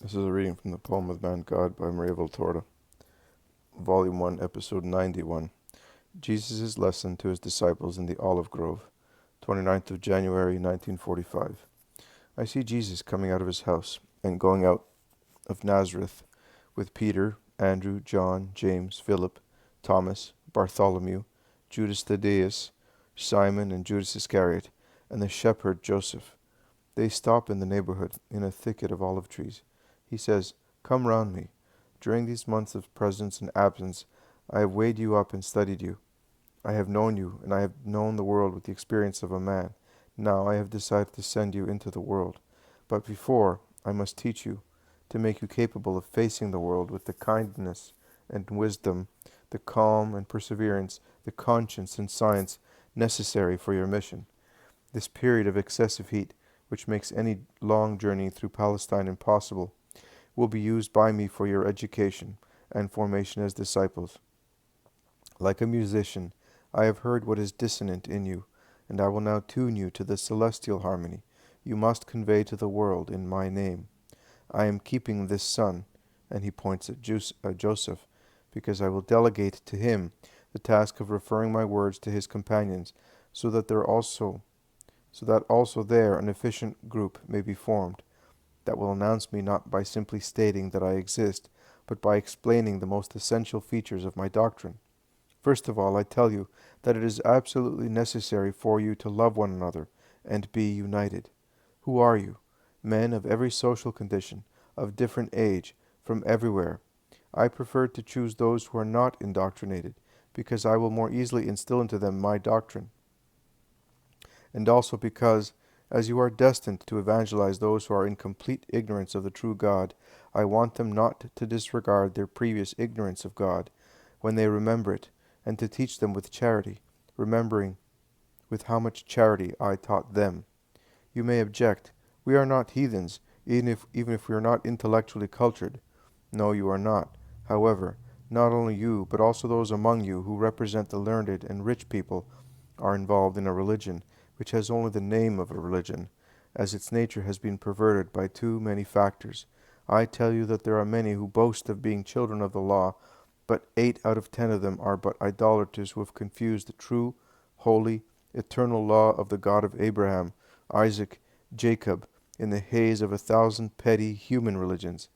This is a reading from the poem of Man God by Maria Valtorta, Volume 1, Episode 91. Jesus' Lesson to His Disciples in the Olive Grove, 29th of January, 1945. I see Jesus coming out of his house and going out of Nazareth with Peter, Andrew, John, James, Philip, Thomas, Bartholomew, Judas Thaddeus, Simon and Judas Iscariot, and the shepherd Joseph. They stop in the neighborhood, in a thicket of olive trees. He says, "Come round me. During these months of presence and absence, I have weighed you up and studied you. I have known you, and I have known the world with the experience of a man. Now I have decided to send you into the world. But before, I must teach you, to make you capable of facing the world with the kindness and wisdom, the calm and perseverance, the conscience and science necessary for your mission. This period of excessive heat, which makes any long journey through Palestine impossible, will be used by me for your education and formation as disciples. Like a musician, I have heard what is dissonant in you, and I will now tune you to the celestial harmony you must convey to the world in my name. I am keeping this son," and he points at Joseph, "because I will delegate to him the task of referring my words to his companions, so that also there an efficient group may be formed that will announce me not by simply stating that I exist, but by explaining the most essential features of my doctrine. First of all, I tell you that it is absolutely necessary for you to love one another and be united. Who are you? Men of every social condition, of different age, from everywhere. I prefer to choose those who are not indoctrinated, because I will more easily instill into them my doctrine, and also because, as you are destined to evangelize those who are in complete ignorance of the true God, I want them not to disregard their previous ignorance of God when they remember it, and to teach them with charity, remembering with how much charity I taught them. You may object, we are not heathens, even if we are not intellectually cultured. No, you are not. However, not only you, but also those among you who represent the learned and rich people, are involved in a religion which has only the name of a religion, as its nature has been perverted by too many factors. I tell you that there are many who boast of being children of the law, but 8 out of 10 of them are but idolaters who have confused the true, holy, eternal law of the God of Abraham, Isaac, Jacob, in the haze of 1,000 petty human religions.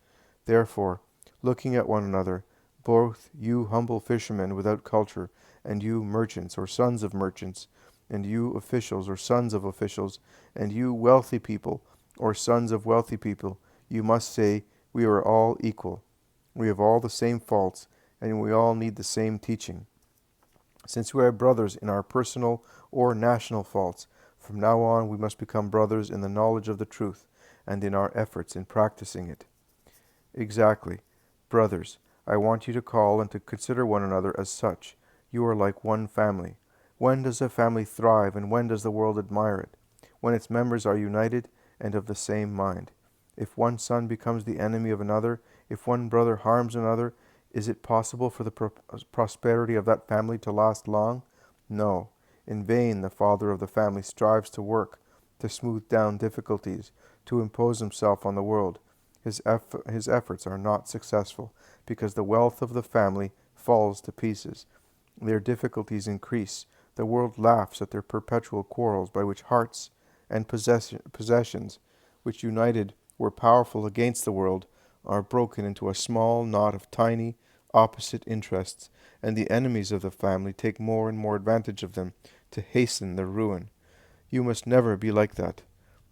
Therefore, looking at one another, both you humble fishermen without culture, and you merchants or sons of merchants, and you officials or sons of officials, and you wealthy people or sons of wealthy people, you must say, we are all equal. We have all the same faults, and we all need the same teaching. Since we are brothers in our personal or national faults, from now on we must become brothers in the knowledge of the truth, and in our efforts in practicing it. Exactly. Brothers, I want you to call and to consider one another as such. You are like one family. When does a family thrive, and when does the world admire it? When its members are united and of the same mind. If one son becomes the enemy of another, if one brother harms another, is it possible for the prosperity of that family to last long? No. In vain the father of the family strives to work, to smooth down difficulties, to impose himself on the world. His efforts are not successful, because the wealth of the family falls to pieces. Their difficulties increase. The world laughs at their perpetual quarrels, by which hearts and possessions, which united were powerful against the world, are broken into a small knot of tiny, opposite interests, and the enemies of the family take more and more advantage of them to hasten their ruin. You must never be like that.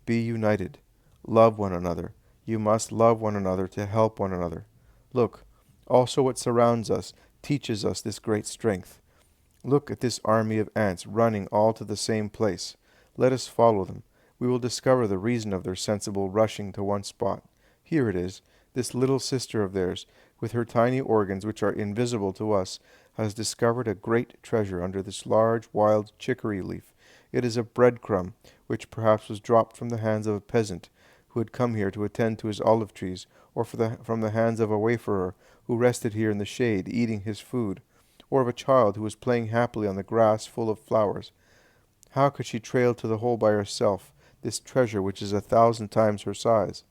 Be united. Love one another. You must love one another to help one another. Look, also what surrounds us teaches us this great strength. Look at this army of ants running all to the same place. Let us follow them. We will discover the reason of their sensible rushing to one spot. Here it is. This little sister of theirs, with her tiny organs which are invisible to us, has discovered a great treasure under this large wild chicory leaf. It is a breadcrumb, which perhaps was dropped from the hands of a peasant who had come here to attend to his olive trees, or from the hands of a wayfarer who rested here in the shade, eating his food, or of a child who was playing happily on the grass full of flowers. How could she trail to the hole by herself this treasure which is 1,000 times her size?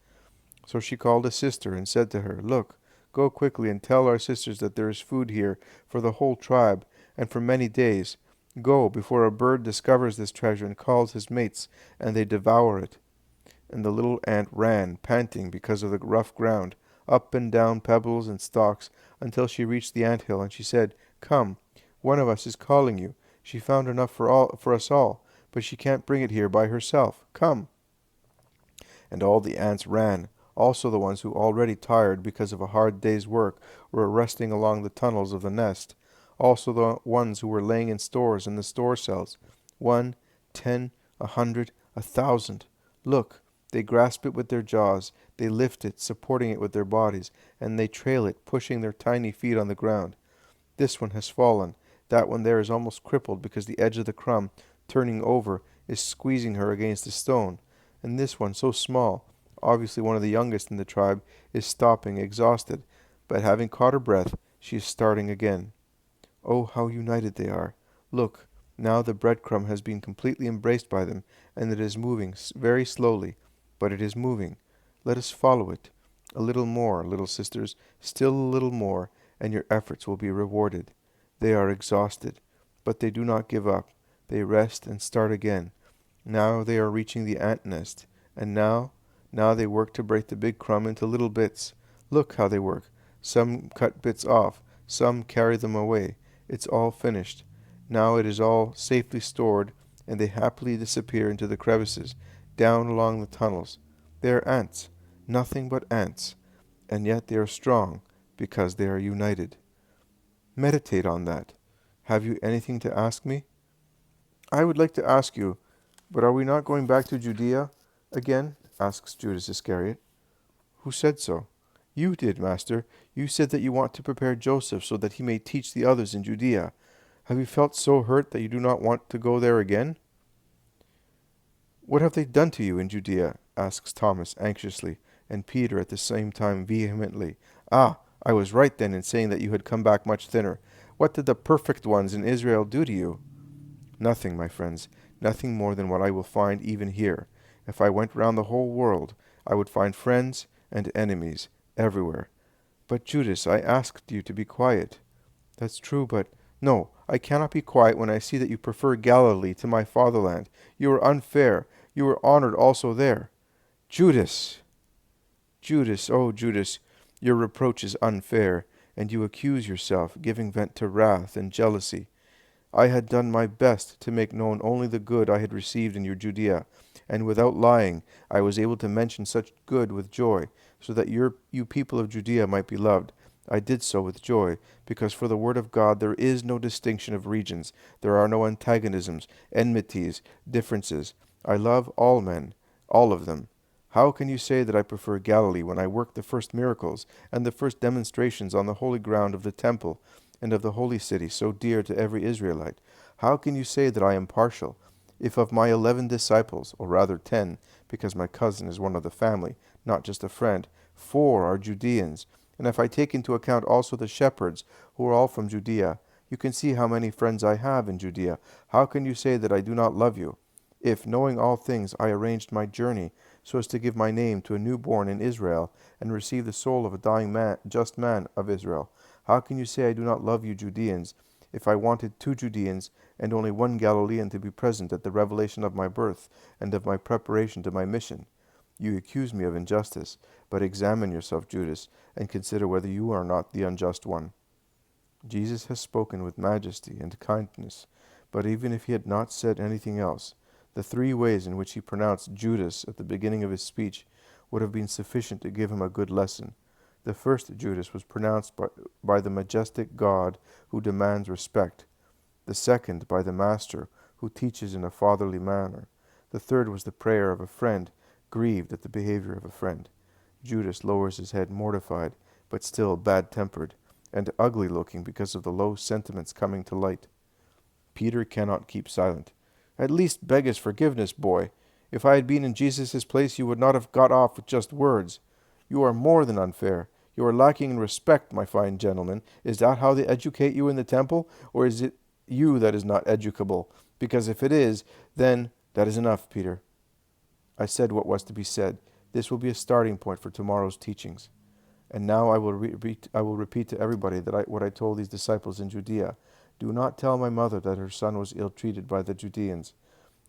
So she called a sister and said to her, Look, go quickly and tell our sisters that there is food here for the whole tribe, and for many days. Go, before a bird discovers this treasure and calls his mates, and they devour it. And the little ant ran, panting because of the rough ground, up and down pebbles and stalks, until she reached the ant hill, and she said, Come, one of us is calling you. She found enough for us all, but she can't bring it here by herself. Come. And all the ants ran, also the ones who, already tired because of a hard day's work, were resting along the tunnels of the nest, also the ones who were laying in stores in the store cells. 1, 10, 100, 1,000. Look, they grasp it with their jaws, they lift it, supporting it with their bodies, and they trail it, pushing their tiny feet on the ground. This one has fallen. That one there is almost crippled because the edge of the crumb, turning over, is squeezing her against a stone. And this one, so small, obviously one of the youngest in the tribe, is stopping, exhausted, but having caught her breath, she is starting again. Oh, how united they are! Look, now the breadcrumb has been completely embraced by them, and it is moving very slowly, but it is moving. Let us follow it. A little more, little sisters, still a little more, and your efforts will be rewarded. They are exhausted, but they do not give up. They rest and start again. Now they are reaching the ant nest, and now they work to break the big crumb into little bits. Look how they work. Some cut bits off, some carry them away. It's all finished. Now it is all safely stored, and they happily disappear into the crevices, down along the tunnels. They are ants, nothing but ants, and yet they are strong, because they are united. Meditate on that. Have you anything to ask me? I would like to ask you, but are we not going back to Judea again? Asks Judas Iscariot. Who said so? You did, Master. You said that you want to prepare Joseph so that he may teach the others in Judea. Have you felt so hurt that you do not want to go there again? What have they done to you in Judea? Asks Thomas anxiously, and Peter at the same time vehemently. Ah, I was right then in saying that you had come back much thinner. What did the perfect ones in Israel do to you? Nothing, my friends, nothing more than what I will find even here. If I went round the whole world, I would find friends and enemies everywhere. But Judas, I asked you to be quiet. That's true, but no, I cannot be quiet when I see that you prefer Galilee to my fatherland. You are unfair. You were honored also there. Judas! Judas, oh Judas, your reproach is unfair, and you accuse yourself, giving vent to wrath and jealousy. I had done my best to make known only the good I had received in your Judea, and without lying I was able to mention such good with joy, so that you people of Judea might be loved. I did so with joy, because for the word of God there is no distinction of regions, there are no antagonisms, enmities, differences. I love all men, all of them. How can you say that I prefer Galilee when I worked the first miracles and the first demonstrations on the holy ground of the temple and of the holy city, so dear to every Israelite? How can you say that I am partial? If of my 11 disciples, or rather 10, because my cousin is one of the family, not just a friend, 4 are Judeans, and if I take into account also the shepherds, who are all from Judea, you can see how many friends I have in Judea. How can you say that I do not love you? If, knowing all things, I arranged my journey so as to give my name to a newborn in Israel, and receive the soul of a dying man, just man of Israel, how can you say I do not love you Judeans, if I wanted 2 Judeans and only 1 Galilean to be present at the revelation of my birth and of my preparation to my mission? You accuse me of injustice, but examine yourself, Judas, and consider whether you are not the unjust one. Jesus has spoken with majesty and kindness, but even if he had not said anything else, the 3 ways in which he pronounced Judas at the beginning of his speech would have been sufficient to give him a good lesson. The first Judas was pronounced by the majestic God who demands respect. The second by the Master who teaches in a fatherly manner. The third was the prayer of a friend, grieved at the behavior of a friend. Judas lowers his head mortified, but still bad-tempered, and ugly-looking because of the low sentiments coming to light. Peter cannot keep silent. At least beg his forgiveness, boy. If I had been in Jesus' place, you would not have got off with just words. You are more than unfair. You are lacking in respect, my fine gentleman. Is that how they educate you in the temple, or is it you that is not educable? Because if it is, then that is enough, Peter. I said what was to be said. This will be a starting point for tomorrow's teachings. And now I will repeat to everybody what I told these disciples in Judea. Do not tell my mother that her son was ill-treated by the Judeans.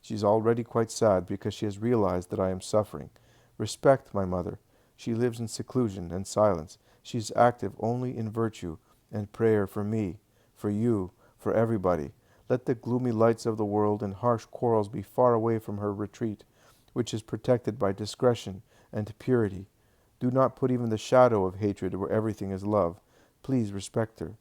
She is already quite sad because she has realized that I am suffering. Respect my mother. She lives in seclusion and silence. She is active only in virtue and prayer for me, for you, for everybody. Let the gloomy lights of the world and harsh quarrels be far away from her retreat, which is protected by discretion and purity. Do not put even the shadow of hatred where everything is love. Please respect her.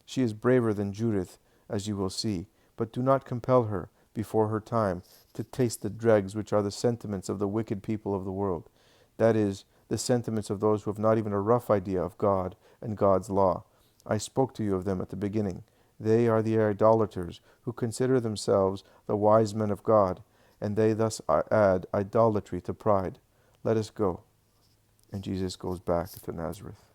She is braver than Judith, as you will see, but do not compel her, before her time, to taste the dregs which are the sentiments of the wicked people of the world. That is, the sentiments of those who have not even a rough idea of God and God's law. I spoke to you of them at the beginning. They are the idolaters, who consider themselves the wise men of God, and they thus add idolatry to pride. Let us go. And Jesus goes back to Nazareth.